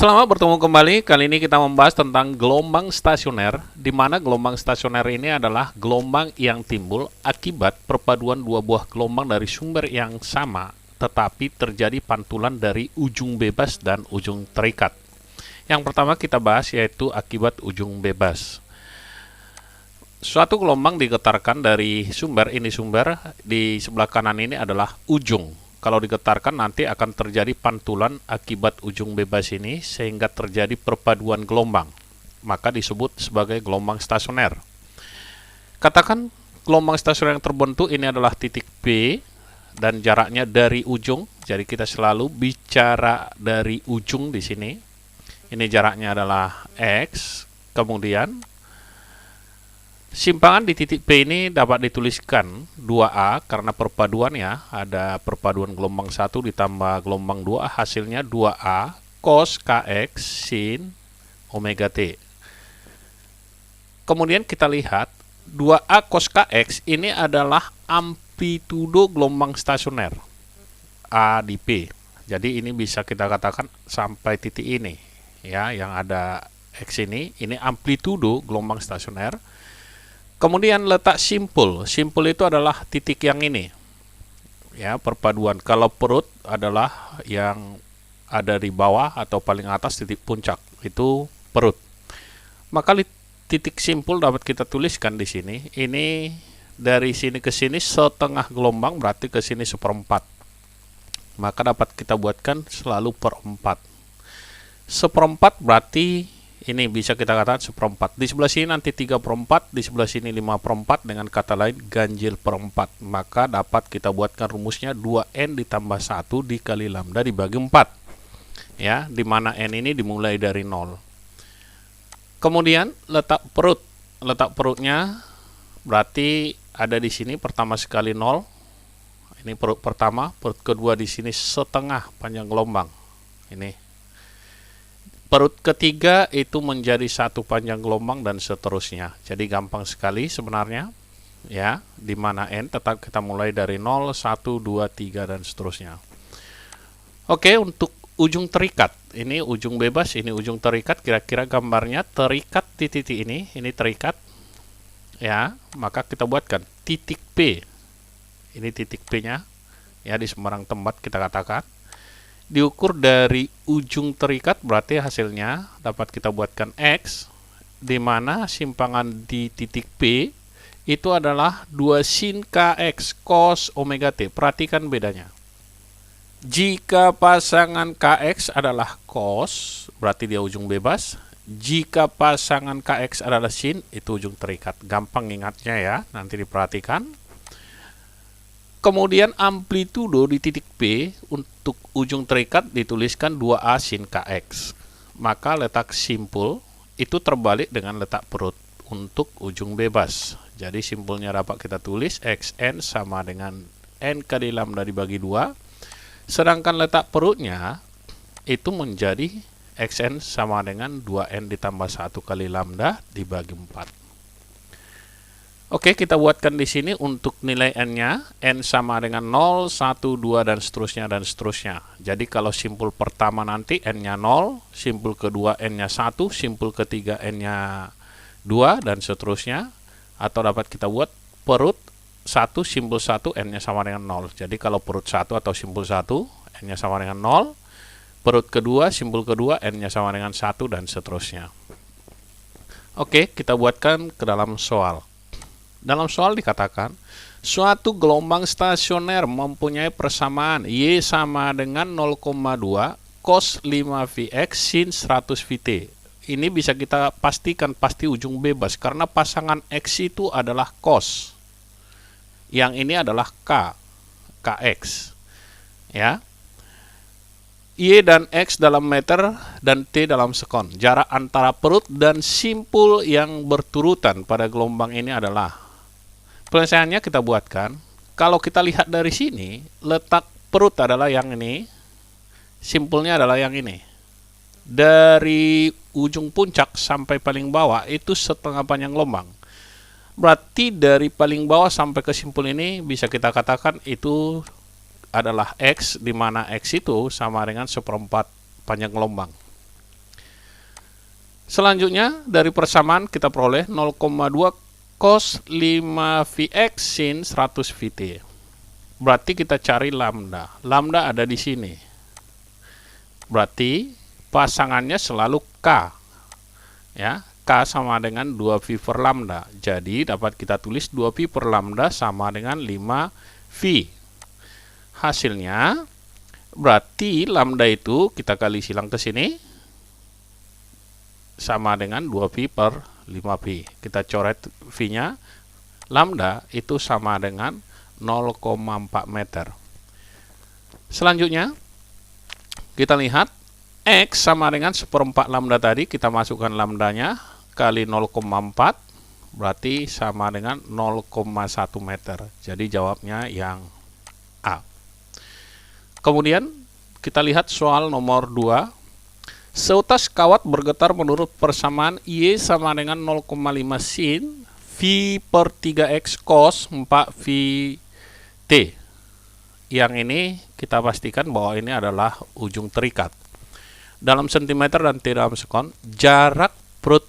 Selamat bertemu kembali. Kali ini kita membahas tentang gelombang stasioner, di mana gelombang stasioner ini adalah gelombang yang timbul akibat perpaduan dua buah gelombang dari sumber yang sama, tetapi terjadi pantulan dari ujung bebas dan ujung terikat. Yang pertama kita bahas yaitu akibat ujung bebas. Suatu gelombang digetarkan dari sumber, ini sumber, di sebelah kanan ini adalah ujung. Kalau digetarkan nanti akan terjadi pantulan akibat ujung bebas ini sehingga terjadi perpaduan gelombang. Maka disebut sebagai gelombang stasioner. Katakan gelombang stasioner yang terbentuk ini adalah titik P dan jaraknya dari ujung. Jadi kita selalu bicara dari ujung di sini. Ini jaraknya adalah X. Kemudian simpangan di titik P ini dapat dituliskan 2A karena perpaduan ya, ada perpaduan gelombang 1 ditambah gelombang 2A, hasilnya 2A cos KX sin omega T. Kemudian kita lihat 2A cos KX ini adalah amplitudo gelombang stasioner A di P. Jadi ini bisa kita katakan sampai titik ini ya, yang ada X ini amplitudo gelombang stasioner. Kemudian letak simpul. Simpul itu adalah titik yang ini. Ya, perpaduan. Kalau perut adalah yang ada di bawah atau paling atas titik puncak. Itu perut. Maka titik simpul dapat kita tuliskan di sini. Ini dari sini ke sini setengah gelombang, berarti ke sini seperempat. Maka dapat kita buatkan selalu per 4. Seperempat berarti ini bisa kita katakan seperempat. Di sebelah sini nanti 3/4, di sebelah sini 5/4, dengan kata lain ganjil per 4. Maka dapat kita buatkan rumusnya 2N ditambah 1 dikali lambda dibagi 4. Ya, di mana N ini dimulai dari 0. Kemudian letak perut. Letak perutnya berarti ada di sini pertama sekali 0. Ini perut pertama, perut kedua di sini setengah panjang gelombang. Ini perut ketiga itu menjadi 1 panjang gelombang dan seterusnya. Jadi gampang sekali sebenarnya. Ya, di mana N tetap kita mulai dari 0, 1, 2, 3 dan seterusnya. Oke, untuk ujung terikat. Ini ujung bebas, ini ujung terikat. Kira-kira gambarnya terikat di titik ini terikat. Ya, maka kita buatkan titik P. Ini titik P-nya. Ya, di sembarang tempat kita katakan. Diukur dari ujung terikat berarti hasilnya dapat kita buatkan X, di mana simpangan di titik P itu adalah 2 sin KX cos omega T. Perhatikan bedanya. Jika pasangan KX adalah cos, berarti dia ujung bebas. Jika pasangan KX adalah sin, itu ujung terikat. Gampang ingatnya ya, nanti diperhatikan. Kemudian amplitudo di titik P untuk ujung terikat dituliskan 2A sin KX. Maka letak simpul itu terbalik dengan letak perut untuk ujung bebas. Jadi simpulnya dapat kita tulis XN sama dengan N kali lambda dibagi 2. Sedangkan letak perutnya itu menjadi XN sama dengan 2N ditambah 1 kali lambda dibagi 4. Oke, kita buatkan di sini untuk nilai N-nya. N sama dengan 0, 1, 2, dan seterusnya, dan seterusnya. Jadi kalau simpul pertama nanti N-nya 0, simpul kedua N-nya 1, simpul ketiga N-nya 2, dan seterusnya. Atau dapat kita buat perut 1, simpul 1, N-nya sama dengan 0. Jadi kalau perut 1 atau simpul 1, N-nya sama dengan 0. Perut kedua, simpul kedua, N-nya sama dengan 1, dan seterusnya. Oke, kita buatkan ke dalam soal. Dalam soal dikatakan, suatu gelombang stasioner mempunyai persamaan Y sama dengan 0,2 cos 5Vx sin 100 Vt. Ini bisa kita pastikan pasti ujung bebas, karena pasangan X itu adalah cos. Yang ini adalah K, Kx. Ya. Y dan X dalam meter dan T dalam sekon. Jarak antara perut dan simpul yang berturutan pada gelombang ini adalah. Penyelesaiannya kita buatkan. Kalau kita lihat dari sini, letak perut adalah yang ini, simpulnya adalah yang ini. Dari ujung puncak sampai paling bawah itu setengah panjang gelombang. Berarti dari paling bawah sampai ke simpul ini bisa kita katakan itu adalah X, di mana X itu sama dengan seperempat panjang gelombang. Selanjutnya dari persamaan kita peroleh 0,2 cos 5 Vx sin 100 Vt. Berarti kita cari lambda. Lambda ada di sini. Berarti pasangannya selalu K. Ya, K sama dengan 2V per lambda. Jadi dapat kita tulis 2V per lambda sama dengan 5V. Hasilnya berarti lambda itu kita kali silang ke sini sama dengan 2V per 5V. Kita coret V-nya. Lambda itu sama dengan 0,4 meter. Selanjutnya kita lihat X sama dengan 1/4 lambda tadi. Kita masukkan lambdanya kali 0,4 berarti sama dengan 0,1 meter. Jadi jawabnya yang A. Kemudian kita lihat soal nomor 2. Seutas kawat bergetar menurut persamaan Y sama dengan 0,5 sin V per 3X cos 4 VT. Yang ini kita pastikan bahwa ini adalah ujung terikat. Dalam sentimeter dan T dalam sekon, jarak perut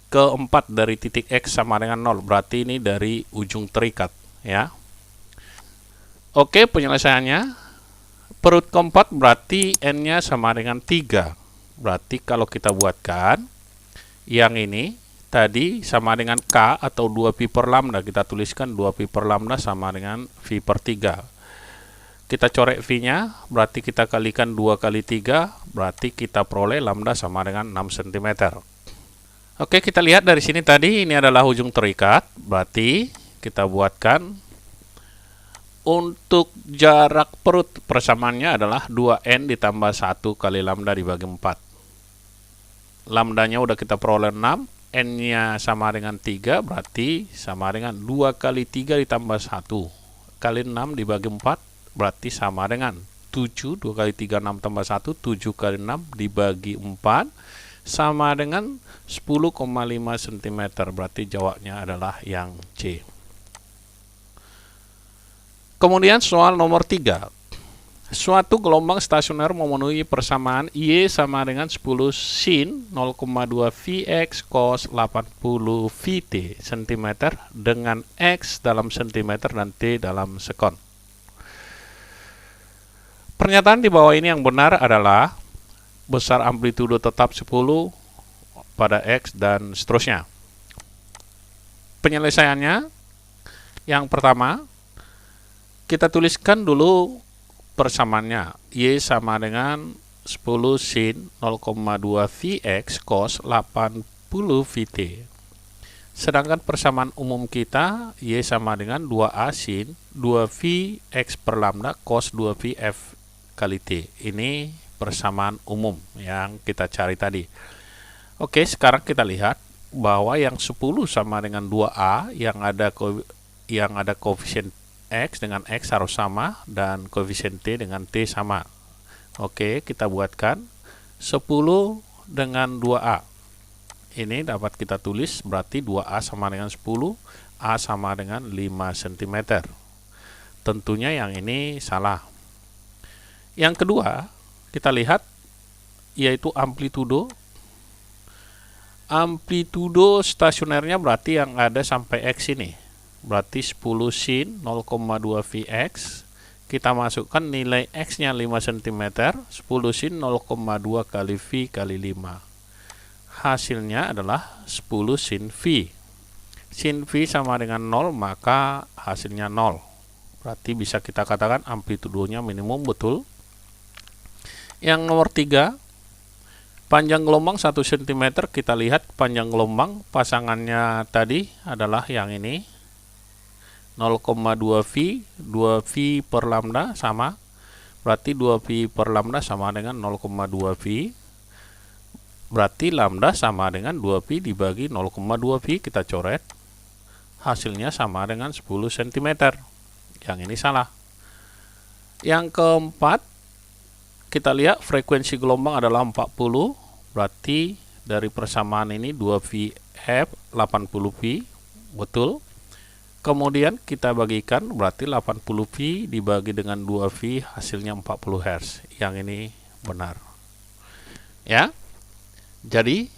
keempat dari titik X sama dengan 0. Berarti ini dari ujung terikat. Ya. Oke, penyelesaiannya. Perut keempat berarti N-nya sama dengan 3. Berarti kalau kita buatkan, yang ini tadi sama dengan K atau 2pi per lambda. Kita tuliskan 2pi per lambda sama dengan V per 3. Kita coret V-nya, berarti kita kalikan 2 kali 3, berarti kita peroleh lambda sama dengan 6 cm. Oke, kita lihat dari sini tadi, ini adalah ujung terikat, berarti kita buatkan untuk jarak perut persamaannya adalah 2N ditambah 1 kali lambda dibagi 4. Lambdanya udah kita peroleh 6, N-nya sama dengan 3, berarti sama dengan 2 kali 3 ditambah 1 kali 6 dibagi 4, berarti sama dengan 7. 2 kali 3, 6 tambah 1, 7 kali 6 dibagi 4, sama dengan 10,5 cm. Berarti jawabnya adalah yang C. Kemudian soal nomor 3. Suatu gelombang stasioner memenuhi persamaan Y sama dengan 10 sin 0,2 Vx cos 80 Vt cm dengan X dalam centimeter dan T dalam sekon. Pernyataan di bawah ini yang benar adalah besar amplitudo tetap 10 pada X dan seterusnya. Penyelesaiannya, yang pertama, kita tuliskan dulu persamaannya. Y sama dengan 10 sin 0,2 Vx cos 80 Vt. Sedangkan persamaan umum kita Y sama dengan 2A sin 2Vx per lambda cos 2Vf kali T. Ini persamaan umum yang kita cari tadi. Oke, sekarang kita lihat bahwa yang 10 sama dengan 2A yang ada koefisien X dengan X harus sama dan koefisien T dengan T sama. Oke, kita buatkan 10 dengan 2A. Ini dapat kita tulis berarti 2A sama dengan 10, A sama dengan 5 cm. Tentunya yang ini salah. Yang kedua, kita lihat yaitu amplitudo. Amplitudo stasionernya berarti yang ada sampai X ini. Berarti 10 sin 0,2 Vx. Kita masukkan nilai X-nya 5 cm. 10 sin 0,2 kali V kali 5. Hasilnya adalah 10 sin V. Sin V sama dengan 0, maka hasilnya 0. Berarti bisa kita katakan amplitudonya minimum, betul. Yang nomor 3, panjang gelombang 1 cm. Kita lihat panjang gelombang pasangannya tadi adalah yang ini. 0,2 V, 2V per lambda sama, berarti 2V per lambda sama dengan 0,2 V, berarti lambda sama dengan 2V dibagi 0,2 V, kita coret, hasilnya sama dengan 10 cm, yang ini salah. Yang keempat, kita lihat frekuensi gelombang adalah 40, berarti dari persamaan ini 2VF 80V, betul. Kemudian kita bagikan, berarti 80V dibagi dengan 2V hasilnya 40 Hz. Yang ini benar. Ya. Jadi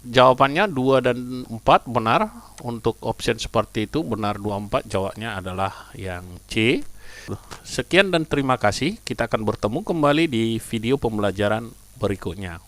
Jawabannya 2 dan 4 benar. Untuk option seperti itu benar 2, 4, jawabnya adalah yang C. Sekian dan terima kasih. Kita akan bertemu kembali di video pembelajaran berikutnya.